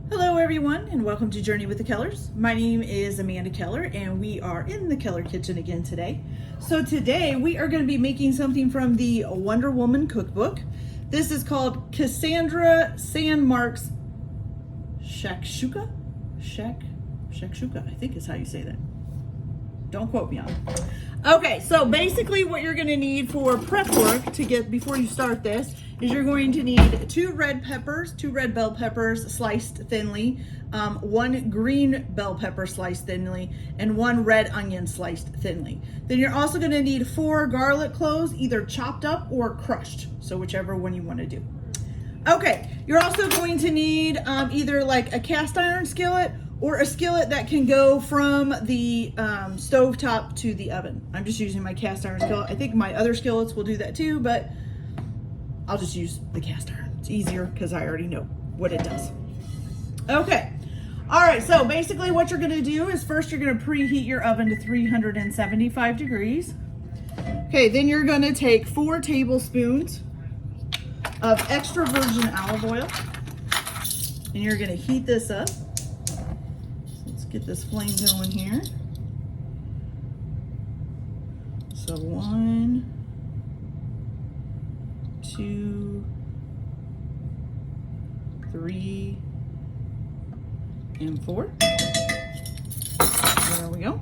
Hello everyone and welcome to Journey with the Kellers. My name is Amanda Keller and we are in the Keller kitchen again today. So today we are going to be making something from the Wonder Woman cookbook. This is called Cassandra Sandsmark's Shakshuka? Shakshuka, I think is how you say that. Don't quote me on it. Okay, so basically what you're going to need for prep work to get before you start this is you're going to need two red bell peppers sliced thinly, one green bell pepper sliced thinly, and one red onion sliced thinly. Then you're also going to need 4 garlic cloves, either chopped up or crushed, so whichever one you want to do. Okay, you're also going to need either like a cast iron skillet or a skillet that can go from the stove top to the oven. I'm just using my cast iron skillet. I think my other skillets will do that too, but I'll just use the cast iron. It's easier because I already know what it does. Okay, all right, so basically what you're gonna do is first you're gonna preheat your oven to 375 degrees. Okay, then you're gonna take 4 tablespoons of extra virgin olive oil, and you're gonna heat this up. Let's get this flame going here. So 1, 2, 3, and 4. There we go.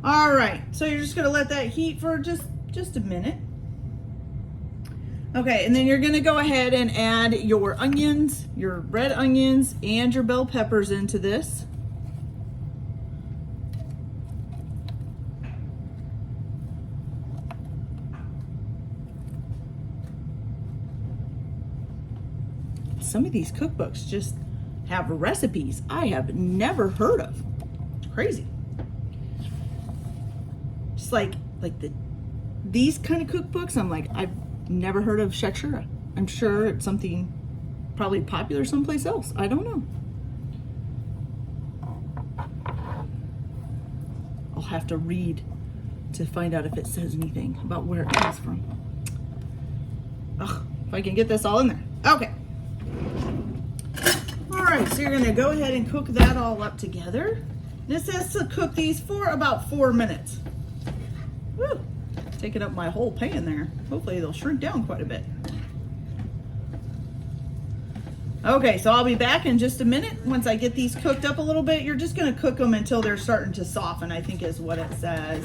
All right, so you're just gonna let that heat for just a minute. Okay, and then you're gonna go ahead and add your onions, your red onions, and your bell peppers into this. Some of these cookbooks just have recipes I have never heard of. It's crazy. Just like these kind of cookbooks, I'm like, I've never heard of Shakshuka. I'm sure it's something probably popular someplace else. I don't know. I'll have to read to find out if it says anything about where it comes from. Ugh, if I can get this all in there. Okay. All right, so you're gonna go ahead and cook that all up together. This says to cook these for about 4 minutes. Woo, taking up my whole pan there. Hopefully they'll shrink down quite a bit. Okay, so I'll be back in just a minute. Once I get these cooked up a little bit, you're just gonna cook them until they're starting to soften, I think is what it says.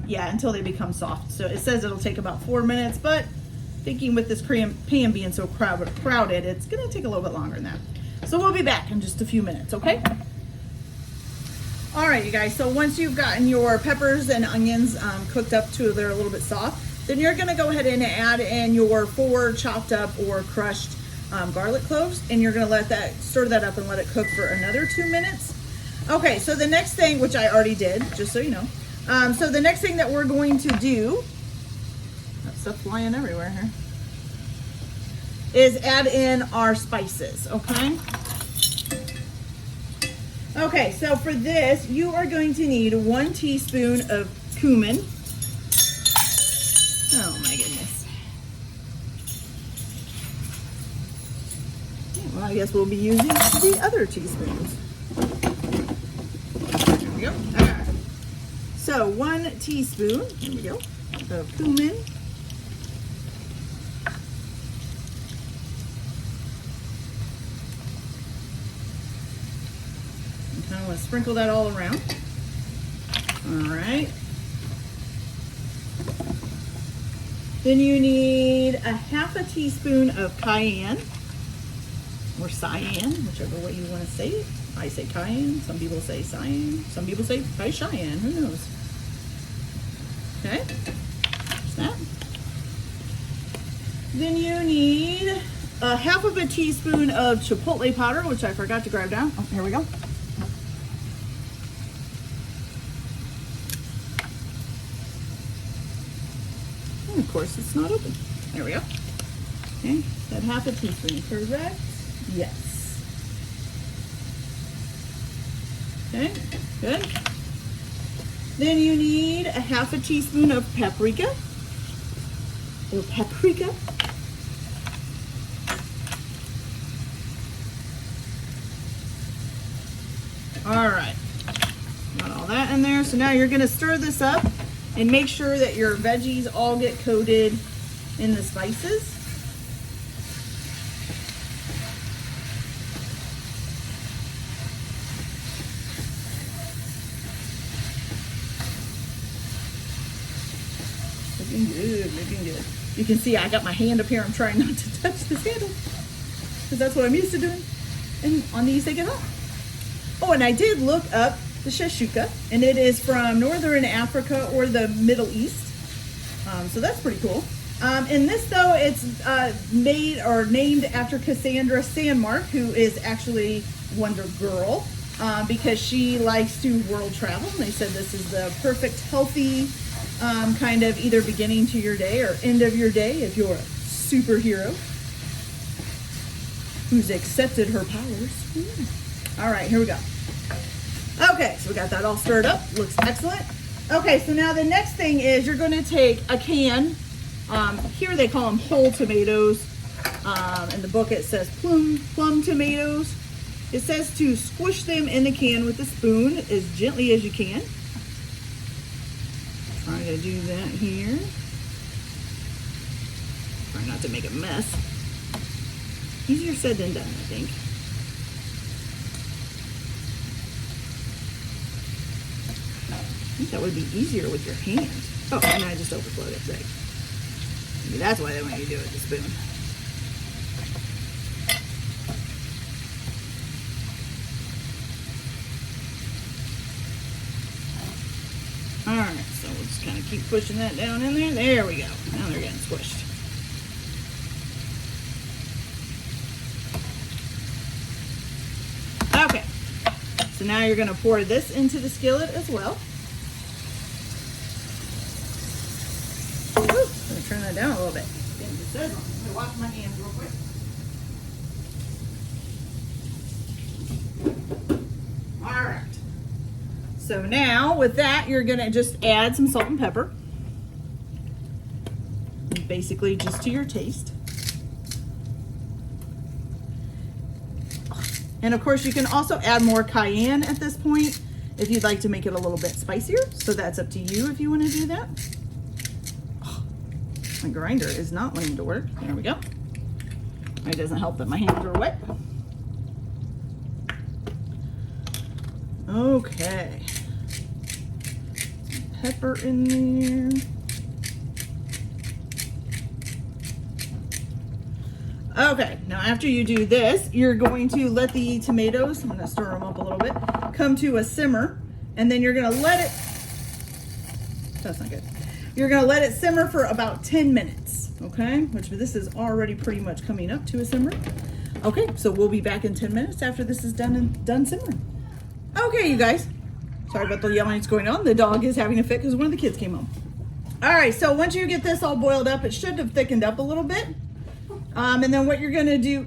Yeah, until they become soft. So it says it'll take about 4 minutes, but thinking with this pan being so crowded, it's gonna take a little bit longer than that. So we'll be back in just a few minutes, okay? All right, you guys, so once you've gotten your peppers and onions cooked up to they're a little bit soft, then you're gonna go ahead and add in your 4 chopped up or crushed garlic cloves, and you're gonna let that, stir that up and let it cook for another 2 minutes. Okay, so the next thing, which I already did, just so you know, so the next thing that we're going to do, that stuff flying everywhere here, is add in our spices, okay? Okay, so for this, you are going to need 1 teaspoon of cumin. Oh my goodness. Okay, well, I guess we'll be using the other teaspoons. There we go. All right. So 1 teaspoon, here we go, of cumin. I want to sprinkle that all around. All right. Then you need a 1/2 teaspoon of cayenne or cayenne, whichever way you want to say it. I say cayenne, some people say cayenne, some people say Cheyenne, who knows? Okay, there's that. Then you need a 1/2 teaspoon of chipotle powder, which I forgot to grab down. Oh, here we go. Of course, it's not open. There we go. Okay, that 1/2 teaspoon, correct? Yes. Okay, good. Then you need a 1/2 teaspoon of paprika, or paprika. All right, got all that in there. So now you're gonna stir this up and make sure that your veggies all get coated in the spices. Looking good, looking good. You can see I got my hand up here. I'm trying not to touch this handle because that's what I'm used to doing. And on these, they get hot. Oh, and I did look up the Shakshuka, and it is from Northern Africa or the Middle East. So that's pretty cool. In this, though, it's made or named after Cassandra Sandsmark, who is actually Wonder Girl, because she likes to world travel. And they said this is the perfect, healthy kind of either beginning to your day or end of your day if you're a superhero who's accepted her powers. All right, here we go. Okay, so we got that all stirred up. Looks excellent. Okay, so now the next thing is you're going to take a can. Here they call them whole tomatoes. In the book it says plum tomatoes. It says to squish them in the can with a spoon as gently as you can. Trying to do that here. Try not to make a mess. Easier said than done, I think. I think that would be easier with your hands. Oh, and I just overflowed it, right? Maybe that's why they want you to do it with the spoon. All right, so we'll just kind of keep pushing that down in there. There we go. Now they're getting squished. Okay, so now you're going to pour this into the skillet as well. Ooh, I'm going to turn that down a little bit. I'm going to wash my hands real quick. All right. So now with that, you're going to just add some salt and pepper. Basically just to your taste. And of course you can also add more cayenne at this point if you'd like to make it a little bit spicier. So that's up to you if you want to do that. Oh, my grinder is not wanting to work. There we go. It doesn't help that my hands are wet. Okay. Pepper in there. Okay, now after you do this, you're going to let the tomatoes, I'm going to stir them up a little bit, come to a simmer, and then you're going to let it, that's not good. You're going to let it simmer for about 10 minutes, okay? Which this is already pretty much coming up to a simmer. Okay, so we'll be back in 10 minutes after this is done simmering. Okay, you guys. Sorry about the yelling that's going on. The dog is having a fit because one of the kids came home. All right, so once you get this all boiled up, it should have thickened up a little bit. And then what you're gonna do,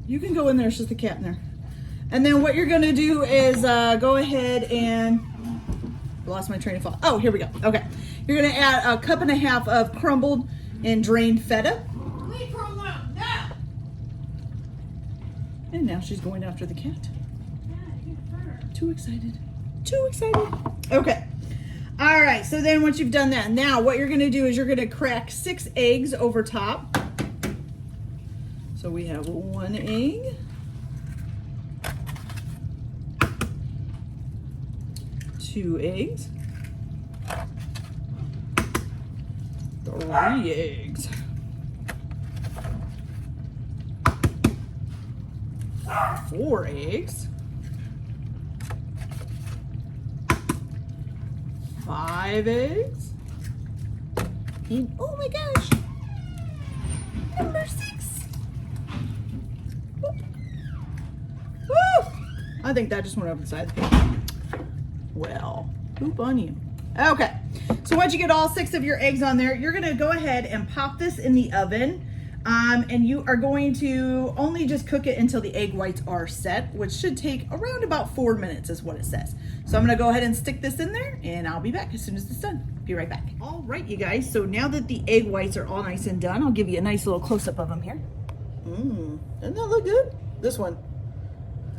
you can go in there, it's just a cat in there. And then what you're gonna do is go ahead and, I lost my train of thought. Oh, here we go, okay. You're gonna add a cup and a half of crumbled and drained feta. Leave her alone, now! And now she's going after the cat. Too excited, too excited. Okay, all right, so then once you've done that, now what you're gonna do is you're gonna crack 6 eggs over top. So we have 1 egg, 2 eggs, 3 eggs, 4 eggs, 5 eggs, and oh my gosh, number 6. Woo! I think that just went over the side of the pan. Well, poop on you. Okay, so once you get all 6 of your eggs on there, you're gonna go ahead and pop this in the oven. And you are going to only just cook it until the egg whites are set, which should take around about 4 minutes is what it says. So I'm gonna go ahead and stick this in there and I'll be back as soon as it's done. Be right back. All right, you guys, so now that the egg whites are all nice and done, I'll give you a nice little close-up of them here. Doesn't that look good? This one.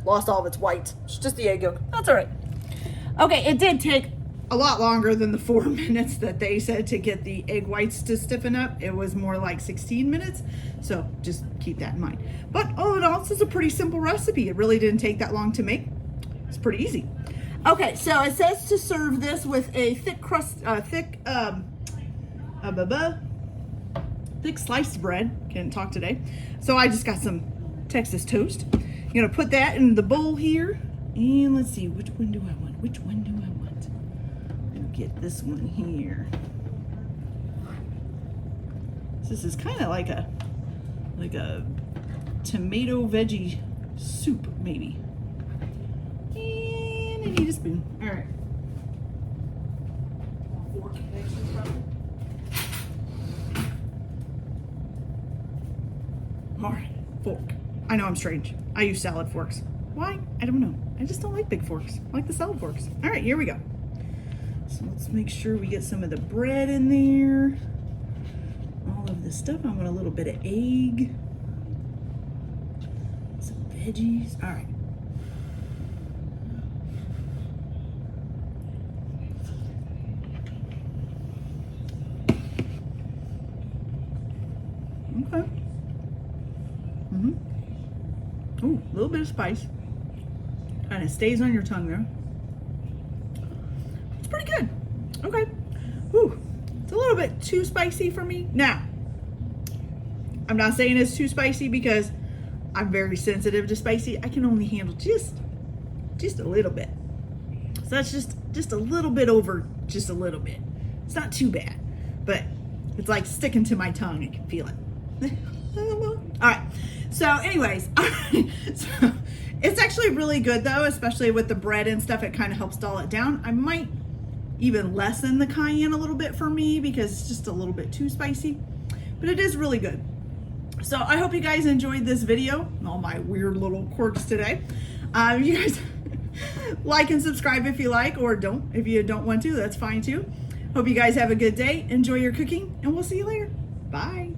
lost all of its whites. It's just the egg yolk. That's all right. Okay, it did take a lot longer than the 4 minutes that they said to get the egg whites to stiffen up. It was more like 16 minutes. So just keep that in mind. But all in all, this is a pretty simple recipe. It really didn't take that long to make. It's pretty easy. Okay, so it says to serve this with a thick crust, thick sliced bread. Can't talk today. So I just got some Texas toast. I'm gonna put that in the bowl here. And let's see, which one do I want? Which one do I want? I'm gonna get this one here. This is kind of like a tomato veggie soup, maybe. And I need a spoon. All right. Fork next, probably. All right, fork. I know I'm strange. I use salad forks. Why? I don't know. I just don't like big forks. I like the salad forks. All right, here we go. So let's make sure we get some of the bread in there. All of this stuff. I want a little bit of egg. Some veggies. All right. Okay. Ooh, a little bit of spice. Kind of stays on your tongue there. It's pretty good. Okay. Ooh, it's a little bit too spicy for me. Now, I'm not saying it's too spicy because I'm very sensitive to spicy. I can only handle just a little bit. So that's just a little bit over, just a little bit. It's not too bad, but it's like sticking to my tongue. I can feel it. All right. So anyways, so it's actually really good though, especially with the bread and stuff. It kind of helps dull it down. I might even lessen the cayenne a little bit for me because it's just a little bit too spicy, but it is really good. So I hope you guys enjoyed this video, all my weird little quirks today. You guys like and subscribe if you like, or don't. If you don't want to, that's fine too. Hope you guys have a good day. Enjoy your cooking, and we'll see you later. Bye.